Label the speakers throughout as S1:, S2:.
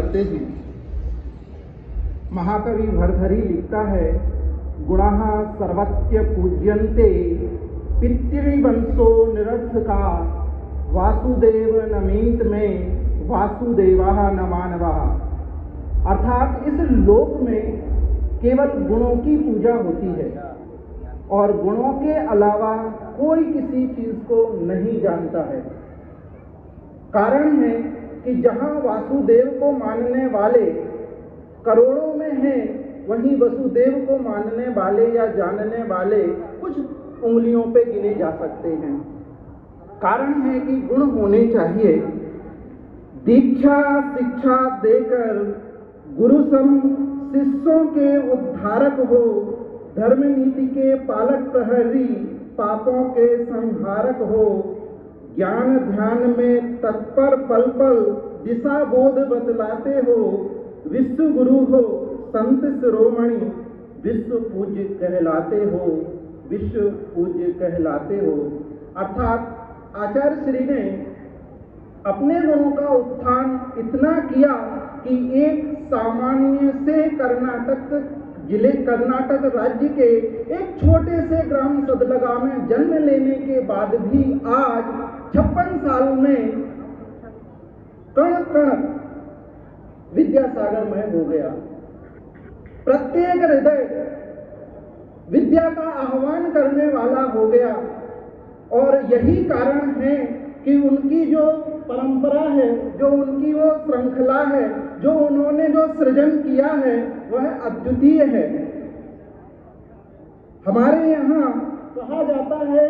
S1: करते हैं। महाकवि भर्तृहरि लिखता है, गुणाः सर्वस्य पूज्यन्ते पितृवंशो निरर्थका, वासुदेव न मीत में वासुदेवाः न मानवाः। अर्थात इस लोक में केवल गुणों की पूजा होती है और गुणों के अलावा कोई किसी चीज को नहीं जानता है। कारण है कि जहां वासुदेव को मानने वाले करोड़ों में हैं, वहीं वसुदेव को मानने वाले या जानने वाले कुछ उंगलियों पे गिने जा सकते हैं। कारण है कि गुण होने चाहिए। दीक्षा शिक्षा देकर गुरु सम शिष्यों के उद्धारक हो, धर्म नीति के पालक प्रहरी पापों के संहारक हो, ज्ञान ध्यान में तत्पर पल पल दिशा बोध बतलाते हो, विश्व गुरु हो संत शिरोमणि विश्व पूज्य कहलाते हो, विश्व पूज्य कहलाते हो। अर्थात आचार्य श्री ने अपने गुणों का उत्थान इतना किया कि एक सामान्य से कर्नाटक राज्य के एक छोटे से ग्राम सदलगा में जन्म लेने के बाद भी आज 56 साल में कण कण विद्यासागरमय हो गया। प्रत्येक हृदय विद्या का आह्वान करने वाला हो गया। और यही कारण है कि उनकी जो परंपरा है, जो उनकी वो श्रृंखला है, जो उन्होंने जो सृजन किया है, वह अद्वितीय है। हमारे यहाँ कहा जाता है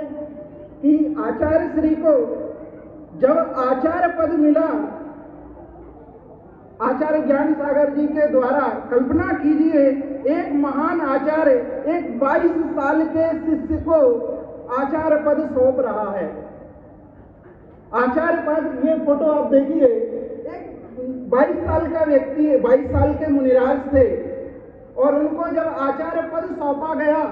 S1: कि आचार्य श्री को जब आचार्य पद मिला, आचार्य ज्ञान सागर जी के द्वारा, कल्पना कीजिए एक महान आचार्य एक 22 साल के शिष्य को आचार्य पद सौंप रहा है। आचार्य पद, ये फोटो आप देखिए, एक 22 साल का व्यक्ति, 22 साल के मुनिराज थे और उनको जब आचार्य पद सौंपा गया,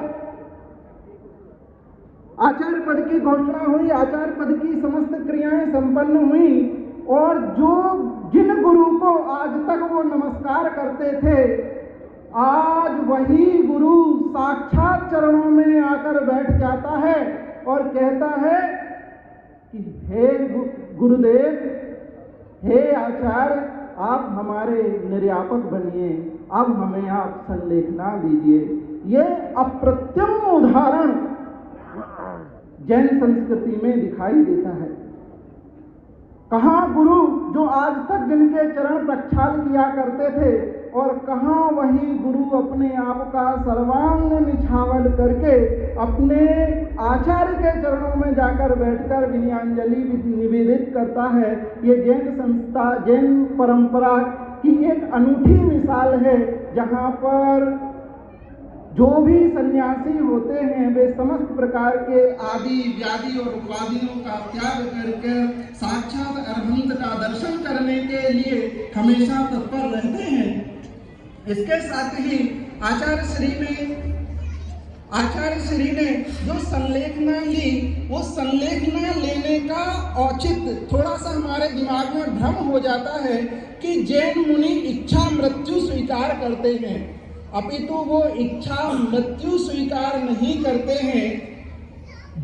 S1: आचार्य पद की घोषणा हुई, आचार्य पद की समस्त क्रियाएं संपन्न हुई और जिन गुरु को आज तक वो नमस्कार करते थे, आज वही गुरु साक्षात चरणों में आकर बैठ जाता है और कहता है कि हे गुरुदेव, हे आचार्य, आप हमारे निर्यापक बनिए, अब हमें आप संलेखना दीजिए। ये अप्रतिम उदाहरण जैन संस्कृति में दिखाई देता है। कहाँ गुरु जो आज तक जिनके चरण प्रक्षाल किया करते थे और कहाँ वही गुरु अपने आप का सर्वांग निछावर करके अपने आचार्य के चरणों में जाकर बैठकर विनयाञ्जलि निवेदित करता है। ये जैन संस्था, जैन परंपरा की एक अनूठी मिसाल है, जहाँ पर जो भी सन्यासी होते हैं वे समस्त प्रकार के आदि व्याधि और उपाधियों का त्याग करके साक्षात अरहंत का दर्शन करने के लिए हमेशा तत्पर रहते हैं। इसके साथ ही आचार्य श्री ने जो संलेखना ली, वो संलेखना लेने का औचित्य थोड़ा सा हमारे दिमाग में भ्रम हो जाता है कि जैन मुनि इच्छा मृत्यु स्वीकार करते हैं, अपितु वो इच्छा मृत्यु स्वीकार नहीं करते हैं।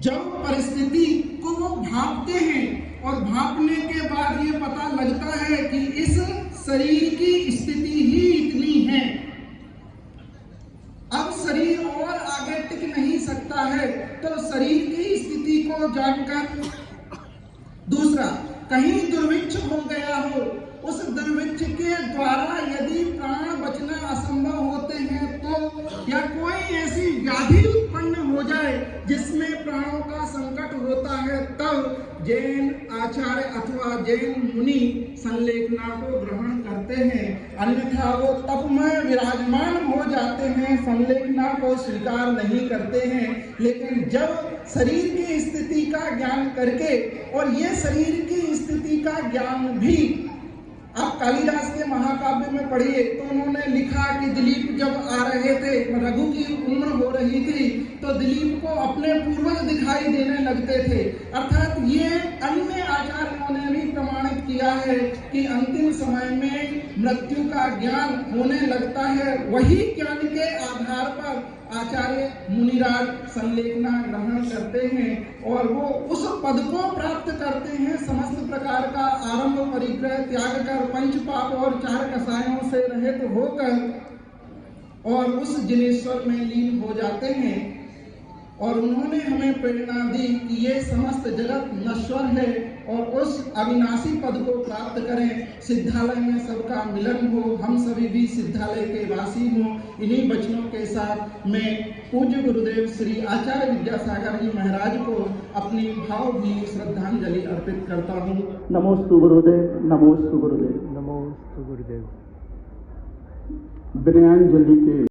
S1: जब परिस्थिति को वो भांपते हैं और भांपने के बाद ये पता लगता है कि इस शरीर की स्थिति ही इतनी है, अब शरीर और आगे टिक नहीं सकता है, तो शरीर की स्थिति को जानकर, दूसरा कहीं दुर्भिक्ष हो गया हो, उस दुर्भिक्ष के द्वारा यदि प्राण बचना असंभव होते हैं तो, या कोई ऐसी व्याधि उत्पन्न हो जाए जिसमें प्राणों का संकट होता है, तब जैन आचार्य अथवा जैन मुनि संलेखना को ग्रहण करते हैं। अन्यथा वो तप में विराजमान हो जाते हैं, संलेखना को स्वीकार नहीं करते हैं। लेकिन जब शरीर की स्थिति का ज्ञान करके, और ये शरीर की स्थिति का ज्ञान भी आप कालिदास के महाकाव्य में पढ़िए तो उन्होंने लिखा कि दिलीप जब आ रहे थे, रघु की उम्र हो रही थी, तो दिलीप को अपने पूर्वज दिखाई देने लगते थे। अर्थात ये अन्य आचार्यों ने भी प्रमाणित किया है कि अंतिम समय में मृत्यु का ज्ञान होने लगता है। वही ज्ञान के आधार पर आचार्य मुनिराज संलेखना ग्रहण करते हैं और वो उस पद को प्राप्त करते हैं, समस्त प्रकार का आरंभ परिग्रह त्याग कर, पंच पाप और चार कसायों से रहित होकर और उस जिनेश्वर में लीन हो जाते हैं। और उन्होंने हमें प्रेरणा दी कि ये समस्त जगत नश्वर है और उस अविनाशी पद को प्राप्त करें, सिद्धालय में सबका मिलन हो, हम सभी भी सिद्धालय के वासी हों। इन्हीं वचनों के साथ मैं पूज्य गुरुदेव श्री आचार्य विद्यासागर जी महाराज को अपनी भावभीनी श्रद्धांजलि अर्पित करता हूँ। नमोस्तु गुरुदेव, नमोस्तु गुरुदेव,
S2: नमोस्तु गुरुदेव।
S1: विनयांजलि के